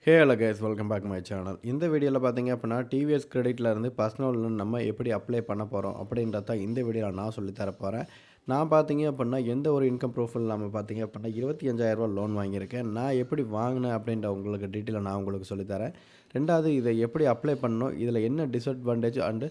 Hey hello guys welcome back my channel. இந்த வீடியோவில் பார்த்தீங்க அப்படின்னா டிவிஎஸ் கிரெடிட்டில் இருந்து பர்சனல் லோன் நம்ம எப்படி அப்ளை பண்ண போகிறோம் அப்படின்றத இந்த வீடியோவில் நான் சொல்லித் தர போகிறேன். நான் பார்த்தீங்க அப்படின்னா எந்த ஒரு இன்கம் ப்ரூஃப் இல்லாமல் பார்த்தீங்க அப்படின்னா 25,000 லோன் வாங்கியிருக்கேன். நான் எப்படி வாங்கினேன் அப்படின்ற உங்களுக்கு டீட்டெயிலாக நான் உங்களுக்கு சொல்லித்தரேன். ரெண்டாவது இதை எப்படி அப்ளை பண்ணணும், இதில் என்ன டிஸ்அட்வான்டேஜ் அண்டு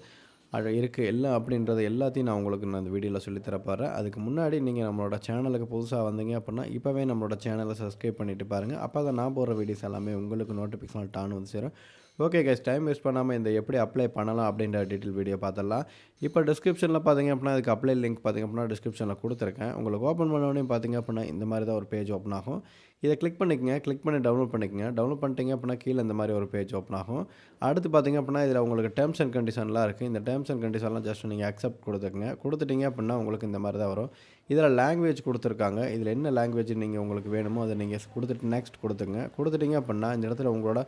அது இருக்குது எல்லாம் அப்படின்றது எல்லாத்தையும் நான் உங்களுக்கு இந்த வீடியோவில் சொல்லித் தர போகிறேன். அதுக்கு முன்னாடி நீங்கள் நம்மளோட சேனலுக்கு புதுசாக வந்தீங்க அப்படின்னா இப்போவே நம்மளோட சேனலை சப்ஸ்கிரைப் பண்ணிவிட்டு பாருங்கள். அப்போ தான் நான் போடுற வீடியோஸ் எல்லாமே உங்களுக்கு நோட்டிஃபிகேஷன் டான் வந்து சேரும். ஓகே கைஸ், டைம் வேஸ்ட் பண்ணாமல் இந்த எப்படி அப்ளை பண்ணலாம் அப்படின்ற டீட்டெயில் வீடியோ பார்த்துடலாம். இப்போ டிஸ்கிரிப்ஷனில் பார்த்தீங்க அப்படின்னா அதுக்கு அப்ளை லிங்க் பார்த்தீங்க அப்படின்னா டிஸ்கிரிப்ஷனில் கொடுத்துருக்கேன். உங்களுக்கு ஓப்பன் பண்ணோடனே பார்த்தீங்க அப்படின்னா இந்த மாதிரி தான் ஒரு பேஜ் ஓப்பன் ஆகும். இதை கிளிக் பண்ணிக்கங்க. கிளிக் பண்ணி டவுன்லோட் பண்ணிக்கங்க. டவுன்லோட் பண்ணிட்டீங்க அப்படின்னா கீழே இந்த மாதிரி ஒரு பேஜ் ஓப்பன் ஆகும். அடுத்து பார்த்தீங்க அப்படின்னா இதில் உங்களுக்கு டேர்ம்ஸ் அண்ட் கண்டிஷன்லாம் இருக்குது. இந்த டேர்ம்ஸ் அண்ட் கண்டிஷன்லாம் ஜஸ்ட் நீங்கள் அக்செப்ட் கொடுத்துக்கங்க. கொடுத்துட்டீங்க அப்படின்னா உங்களுக்கு இந்த மாதிரி தான் வரும். இதில் லாங்குவேஜ் கொடுத்துருக்காங்க. இதில் என்ன லாங்குவேஜ் நீங்கள் உங்களுக்கு வேணுமோ அதை நீங்கள் கொடுத்துட்டு நெக்ஸ்ட் கொடுத்துங்க. கொடுத்துட்டீங்க அப்படின்னா இந்த இடத்துல உங்களோட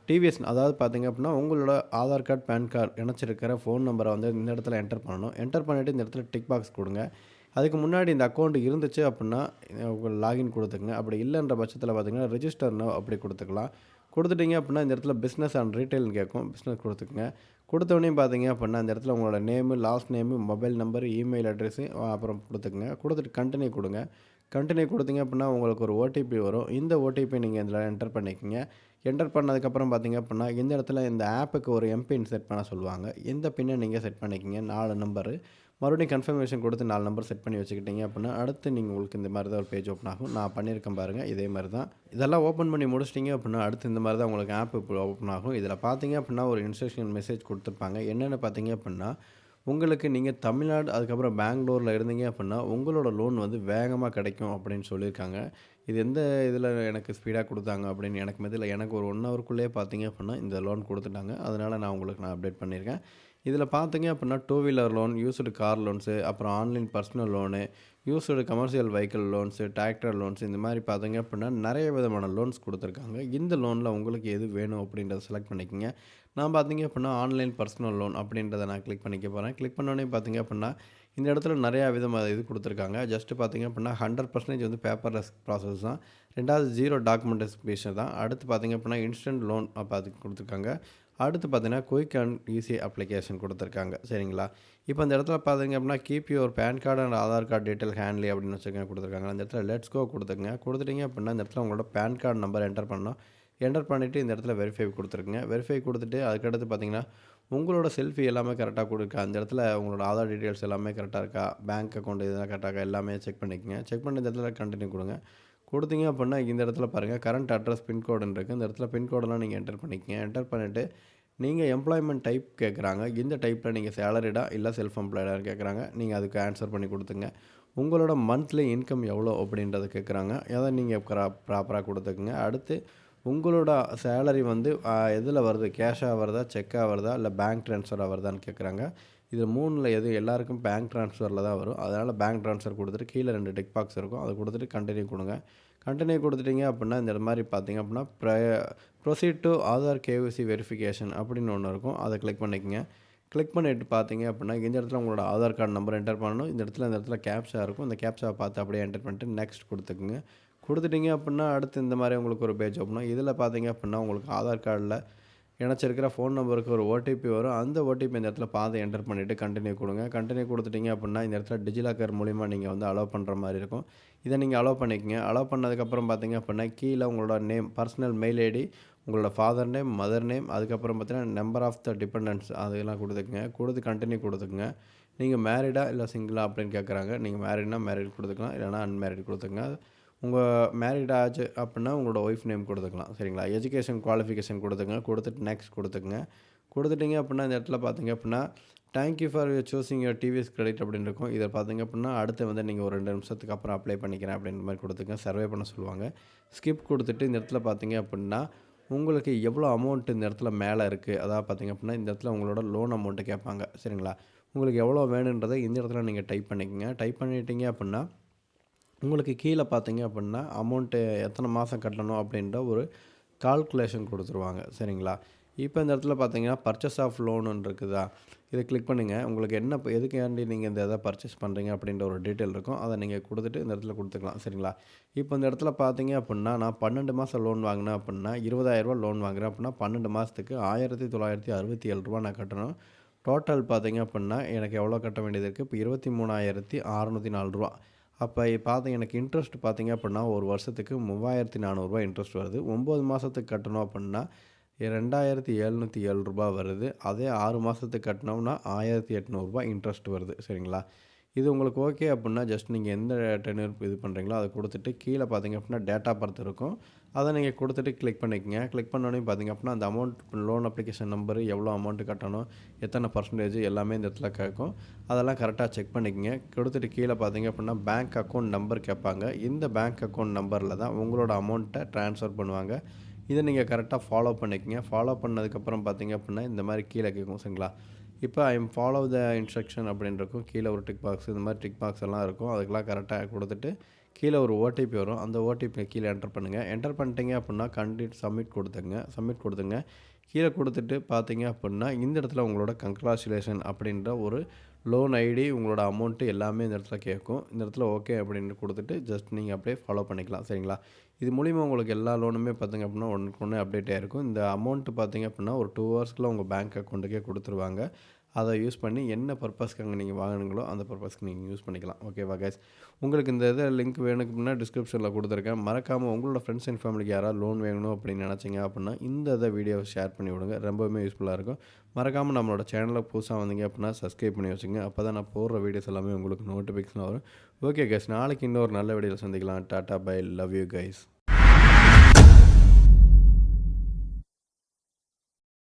டிவிஎஸ் அதாவது பார்த்தீங்க அப்படின்னா உங்களோட ஆதார் கார்டு, பேன் கார்டு இணைச்சிருக்கிற ஃபோன் நம்பரை வந்து இந்த இடத்துல என்டர் பண்ணணும். என்டர் பண்ணிவிட்டு இந்த இடத்துல டிக் பாக்ஸ் கொடுங்க. அதுக்கு முன்னாடி இந்த அக்கௌண்ட் இருந்துச்சு அப்படின்னா உங்கள் லாகின் கொடுத்துக்குங்க. அப்படி இல்லைன்ற பட்சத்தில் பார்த்தீங்கன்னா ரெஜிஸ்டர் நவ் அப்படி கொடுத்துக்கலாம். கொடுத்துட்டிங்க அப்படின்னா இந்த இடத்துல பிஸ்னஸ் அண்ட் ரீட்டைல்னு கேட்கும். பிஸ்னஸ் கொடுத்துக்குங்க. கொடுத்தவொடனே பார்த்தீங்க அப்படின்னா இந்த இடத்துல உங்களோட name, last name, mobile number, email address அப்புறம் கொடுத்துக்குங்க. கொடுத்துட்டு கண்டினியூ கொடுங்க. கண்டினியூ கொடுத்தீங்க அப்படின்னா உங்களுக்கு ஒரு ஓடிபி வரும். இந்த ஓடிபி நீங்கள் இதில் என்டர் பண்ணிக்கோங்க. என்டர் பண்ணதுக்கப்புறம் பார்த்தீங்க அப்படின்னா இந்த இடத்துல இந்த ஆப்புக்கு ஒரு எம்பின் செட் பண்ண சொல்லுவாங்க. இந்த பின்னை நீங்கள் செட் பண்ணிக்கிங்க. 4 நம்பரு மறுபடியும் கன்ஃபர்மேஷன் கொடுத்து 4 நம்பர் செட் பண்ணி வச்சுக்கிட்டீங்க அப்படின்னா அடுத்து நீங்கள் உங்களுக்கு இந்த மாதிரி தான் ஒரு பேஜ் ஓப்பன் ஆகும். நான் பண்ணியிருக்கேன் பாருங்கள், இதே மாதிரி தான். இதெல்லாம் ஓப்பன் பண்ணி முடிச்சிட்டிங்க அப்படின்னா அடுத்து இந்த மாதிரி தான் உங்களுக்கு ஆப் இப்போ ஓப்பன் ஆகும். இதில் பார்த்தீங்க அப்படின்னா ஒரு இன்ஸ்ட்ரக்ஷன் மெசேஜ் கொடுத்துருப்பாங்க. என்னென்னு பார்த்தீங்க அப்படின்னா உங்களுக்கு நீங்கள் தமிழ்நாடு அதுக்கப்புறம் பெங்களூரில் இருந்தீங்க அப்படின்னா உங்களோட லோன் வந்து வேகமாக கிடைக்கும் அப்படின்னு சொல்லியிருக்காங்க. இது எந்த இதில் எனக்கு ஸ்பீடாக கொடுத்தாங்க அப்படின்னு எனக்கு மத்தியில் எனக்கு ஒரு 1 ஹவருக்குள்ளேயே பார்த்தீங்க அப்படின்னா இந்த லோன் கொடுத்துட்டாங்க. அதனால் நான் அப்டேட் பண்ணியிருக்கேன். இதில் பார்த்தீங்க அப்படின்னா 2 wheeler loan, used car loans, அப்புறம் online personal loan, used commercial vehicle loans, tractor loans, இந்த மாதிரி பார்த்தீங்க அப்படின்னா நிறைய விதமான லோன்ஸ் கொடுத்துருக்காங்க. இந்த லோனில் உங்களுக்கு எது வேணும் அப்படின்றத செலக்ட் பண்ணிக்கோங்க. நான் பார்த்தீங்க அப்படின்னா ஆன்லைன் பர்சனல் லோன் அப்படின்றத நான் கிளிக் பண்ணிக்க போகிறேன். கிளிக் பண்ணோடனே பார்த்தீங்க அப்படின்னா இந்த இடத்துல நிறையா விதமாக இது கொடுத்துருக்காங்க. ஜஸ்ட்டு பார்த்தீங்க அப்படின்னா 100% வந்து பேப்பர்லெஸ் ப்ராசஸ் தான். ரெண்டாவது 0 டாக்குமெண்டேஷன் தான். அடுத்து பார்த்தீங்க அப்படின்னா இன்ஸ்டன்ட் லோன் பார்த்து கொடுத்துருக்காங்க. அடுத்து பார்த்தீங்கன்னா குயிக் அண்ட் ஈஸி அப்ளிகேஷன் கொடுத்துருக்காங்க. சரிங்களா? இப்போ இந்த இடத்துல பார்த்தீங்க அப்படின்னா keep your PAN card and Aadhaar card detail handy அப்படின்னு வச்சுக்கோங்க கொடுத்துருக்காங்க. அந்த இடத்துல லெட்ஸ் கோ கொடுத்துருங்க. கொடுத்துட்டீங்க அப்படின்னா இந்த இடத்துல உங்களோட பேன் கார்டு நம்பர் என்டர் பண்ணணும். என்டர் பண்ணிவிட்டு இந்த இடத்துல வெரிஃபை கொடுத்துருக்குங்க. வெரிஃபை கொடுத்துட்டு அதுக்கடுத்து பார்த்தீங்கன்னா உங்களோட செல்ஃபி எல்லாமே கரெக்டாக கொடுக்கா. அந்த இடத்துல உங்களோட ஆதார் டீட்டெயில்ஸ் எல்லாமே கரெக்டாக இருக்கா, பேங்க் அக்கௌண்ட் இதெல்லாம் கரெக்டாக இருக்கா எல்லாமே செக் பண்ணிக்கோங்க. செக் பண்ணி இந்த இடத்துல கண்டினியூ கொடுங்க. கொடுத்தீங்க அப்படின்னா இந்த இடத்துல பாருங்கள் கரண்ட் அட்ரஸ் பின்கோடுன்னு இருக்குது. இந்த இடத்துல பின்கோடெல்லாம் நீங்கள் என்டர் பண்ணிக்கங்க. என்டர் பண்ணிவிட்டு நீங்கள் எம்ப்ளாய்மெண்ட் டைப் கேட்குறாங்க. இந்த டைப்பில் நீங்கள் சேலரிடா இல்லை செல்ஃப் எம்ப்ளாய்டான்னு கேட்குறாங்க. நீங்கள் அதுக்கு ஆன்சர் பண்ணி கொடுத்துங்க. உங்களோட மந்த்லி இன்கம் எவ்வளோ அப்படின்றத கேட்குறாங்க. அதை நீங்கள் ப்ராப்பராக கொடுத்துக்குங்க. அடுத்து உங்களோட சேலரி வந்து எதில் வருது, கேஷாக வருதா, செக்காக வருதா, இல்லை பேங்க் ட்ரான்ஸ்ஃபராக வருதான்னு கேட்குறாங்க. இது 3ல் எது எல்லாருக்கும் பேங்க் ட்ரான்ஸ்ஃபரில் தான் வரும். அதனால் பேங்க் ட்ரான்ஸ்ஃபர் கொடுத்துட்டு கீழே 2 டிக் பாக்ஸ் இருக்கும். அதை கொடுத்துட்டு கண்டினியூ கொடுங்க. கண்டினியூ கொடுத்துட்டிங்க அப்படின்னா இந்த மாதிரி பார்த்தீங்க அப்படின்னா proceed to Aadhaar KYC verification அப்படின்னு ஒன்று இருக்கும். அதை கிளிக் பண்ணிக்கங்க. கிளிக் பண்ணிவிட்டு பார்த்தீங்க அப்படின்னா இந்த இடத்துல உங்களோட ஆதார் கார்டு நம்பர் என்டர் பண்ணணும். இந்த இடத்துல கேப்ஷா இருக்கும். இந்த கேப்ஷாவை பார்த்து அப்படியே என்டர் பண்ணிட்டு நெக்ஸ்ட் கொடுத்துக்குங்க. கொடுத்துட்டிங்க அப்படின்னா அடுத்து இந்த மாதிரி உங்களுக்கு ஒரு பேஜ் ஓப்பன் ஆகும். இதில் பார்த்தீங்க அப்படின்னா உங்களுக்கு ஆதார் கார்டில் இணைச்சிருக்கிற ஃபோன் நம்பருக்கு ஒரு ஓடிபி வரும். அந்த ஓடிபி இந்த இடத்துல பார்த்து என்டர் பண்ணிவிட்டு கண்டினியூ கொடுங்க. கண்டினியூ கொடுத்துட்டிங்க அப்படின்னா இந்த இடத்துல டிஜிலாக்கர் மூலிமா நீங்கள் வந்து அலோவ் பண்ணுற மாதிரி இருக்கும். இதை நீங்கள் அலோவ் பண்ணிக்கங்க. அலோவ் பண்ணதுக்கப்புறம் பார்த்தீங்க அப்படின்னா கீழே உங்களோட நேம், பர்சனல் மெயில் ஐடி, உங்களோட ஃபாதர் நேம், மதர் நேம், அதுக்கப்புறம் பார்த்தீங்கன்னா நம்பர் ஆஃப் த டிபெண்டன்ஸ் அதெல்லாம் கொடுத்துக்குங்க. கொடுத்து கண்டினியூ கொடுத்துக்குங்க. நீங்கள் மேரிடா இல்லை சிங்கிளா அப்படின்னு கேட்குறாங்க. நீங்கள் மேரிட்னா மேரிட் கொடுத்துக்கலாம், இல்லைனா அன்மேரிட் கொடுத்துங்க. உங்கள் மேரிட் ஆச்சு அப்படின்னா உங்களோட ஒய்ஃப் நேம் கொடுத்துக்கலாம். சரிங்களா? எஜுகேஷன் குவாலிஃபிகேஷன் கொடுத்துங்க. கொடுத்துட்டு நெக்ஸ்ட் கொடுத்துக்குங்க. கொடுத்துட்டிங்க அப்படின்னா இந்த இடத்துல பார்த்தீங்க அப்படின்னா thank you for choosing your TVS credit அப்படின்னு இருக்கும். இதை பார்த்தீங்க அப்படின்னா அடுத்து வந்து நீங்கள் ஒரு 2 நிமிஷத்துக்கு அப்புறம் அப்ளை பண்ணிக்கிறேன் அப்படின்ற மாதிரி கொடுத்துங்க. சர்வே பண்ண சொல்லுவாங்க. ஸ்கிப் கொடுத்துட்டு இந்த இடத்துல பார்த்தீங்க அப்படின்னா உங்களுக்கு எவ்வளோ அமௌண்ட் இந்த இடத்துல மேலே இருக்குது, அதாவது பார்த்தீங்க அப்படின்னா இந்த இடத்துல உங்களோட லோன் அமௌண்ட்டு கேட்பாங்க. சரிங்களா? உங்களுக்கு எவ்வளோ வேணுன்றதை இந்த இடத்துல நீங்கள் டைப் பண்ணிக்கங்க. டைப் பண்ணிட்டீங்க அப்படின்னா உங்களுக்கு கீழே பார்த்தீங்க அப்படின்னா அமௌண்ட்டு எத்தனை மாதம் கட்டணும் அப்படின்ற ஒரு கால்குலேஷன் கொடுத்துருவாங்க. சரிங்களா? இப்போ இந்த இடத்துல பார்த்தீங்கன்னா பர்ச்சேஸ் ஆஃப் லோனுன்னு இருக்குதா, இதை கிளிக் பண்ணுங்க. உங்களுக்கு என்ன எதுக்காண்டி நீங்கள் இந்த இதை பர்ச்சேஸ் பண்ணுறீங்க அப்படின்ற ஒரு டீட்டெயில் இருக்கும். அதை நீங்கள் கொடுத்துட்டு இந்த இடத்துல கொடுத்துக்கலாம். சரிங்களா? இப்போ இந்த இடத்துல பார்த்தீங்க அப்படின்னா, நான் 12 மாதம் லோன் வாங்கினேன் அப்படின்னா, ரூ. 20,000 லோன் வாங்குறேன் அப்படின்னா, 12 மாதத்துக்கு ரூ. 1,967 நான் கட்டணும். டோட்டல் பார்த்தீங்க அப்படின்னா, எனக்கு எவ்வளோ கட்ட வேண்டியது இருக்குது? இப்போ ரூ. 23,604. அப்போ பார்த்தீங்க எனக்கு இன்ட்ரெஸ்ட் பார்த்தீங்க அப்படின்னா, ஒரு வருஷத்துக்கு ரூ. 3,400 இன்ட்ரெஸ்ட் வருது. 9 மாதத்துக்கு கட்டணும் அப்படின்னா, ரூ. 2,707 வருது. அதே 6 மாதத்துக்கு கட்டினோம்னா ரூ. 1,800 இன்ட்ரெஸ்ட் வருது. சரிங்களா? இது உங்களுக்கு ஓகே அப்படின்னா, ஜஸ்ட் நீங்கள் எந்த டென்யூர் இது பண்ணுறீங்களோ அதை கொடுத்துட்டு கீழே பார்த்தீங்க அப்படின்னா டேட் ஆஃப் பர்த் இருக்கும். அதை நீங்கள் கொடுத்துட்டு கிளிக் பண்ணிக்கங்க. கிளிக் பண்ணோடனே பார்த்தீங்க அப்படின்னா, அந்த அமௌண்ட் லோன் அப்ளிகேஷன் நம்பரு, எவ்வளோ அமௌண்ட்டு கட்டணும், எத்தனை பர்சன்டேஜ் எல்லாமே இந்த இடத்துல கேட்கும். அதெல்லாம் கரெக்டாக செக் பண்ணிக்கங்க. கொடுத்துட்டு கீழே பார்த்தீங்க அப்படின்னா பேங்க் அக்கௌண்ட் நம்பர் கேட்பாங்க. இந்த பேங்க் அக்கௌண்ட் நம்பரில் தான் உங்களோட அமௌண்ட்டை ட்ரான்ஸ்ஃபர் பண்ணுவாங்க. இதை நீங்கள் கரெக்டாக ஃபாலோ பண்ணிக்கங்க. ஃபாலோ பண்ணதுக்கப்புறம் பார்த்தீங்க அப்படின்னா இந்த மாதிரி கீழே கேட்கும். சரிங்களா? இப்போ I am follow the instruction அப்படின்னு இருக்கும். கீழே ஒரு டிக் பாக்ஸ், இந்த மாதிரி டிக் பாக்ஸ் எல்லாம் இருக்கும். அதுக்கெல்லாம் கரெக்டாக கொடுத்துட்டு கீழே ஒரு ஓடிபி வரும். அந்த ஓடிபியை கீழே என்டர் பண்ணுங்கள். என்டர் பண்ணிட்டீங்க அப்படின்னா சப்மிட் கொடுத்துங்க. கீழே கொடுத்துட்டு பார்த்தீங்க அப்படின்னா இந்த இடத்துல உங்களோட கங்க்ராச்சுலேஷன் அப்படின்ற ஒரு லோன் ஐடி, உங்களோட அமௌண்ட்டு எல்லாமே இந்த இடத்துல கேட்கும். இந்த இடத்துல ஓகே அப்படின்னு கொடுத்துட்டு ஜஸ்ட் நீங்கள் அப்படியே ஃபாலோ பண்ணிக்கலாம். சரிங்களா? இது மூலிமா உங்களுக்கு எல்லா லோனுமே பார்த்தீங்க அப்படின்னா ஒன்றுக்கு ஒன்று அப்டேட் ஆகிருக்கும். இந்த அமௌண்ட்டு பார்த்தீங்க அப்படின்னா ஒரு 2 ஹவர்ஸ்க்குள்ள உங்கள் பேங்க் அக்கௌண்ட்டுக்கே கொடுத்துருவாங்க. அதை யூஸ் பண்ணி என்ன பர்பஸ்க்கு அங்கே நீங்கள் வாங்கினீங்களோ அந்த பர்பஸ்க்கு நீங்கள் யூஸ் பண்ணிக்கலாம். ஓகேவா கைஸ்? உங்களுக்கு இந்த இதை லிங்க் வேணும்னா டிஸ்கிரிப்ஷனில் கொடுத்துருக்கேன். மறக்காமல் உங்களோட ஃப்ரெண்ட்ஸ் அண்ட் ஃபேமிலிக்கு யாராவது லோன் வேணும் அப்படின்னு நினச்சிங்க அப்படின்னா இந்த இதை வீடியோவை ஷேர் பண்ணி விடுங்க. ரொம்பவுமே யூஸ்ஃபுல்லாக இருக்கும். மறக்காமல் நம்மளோட சேனலில் புதுசாக வந்தீங்க அப்படின்னா சப்ஸ்கிரைப் பண்ணி வச்சுங்க. அப்போ தான் நான் போடுற வீடியோஸ் எல்லாமே உங்களுக்கு நோட்டிஃபிகேஷன் வரும். ஓகே கைஸ், நாளைக்கு இன்னொரு நல்ல வீடியோவில் சந்திக்கலாம். Tata bye. Love you guys.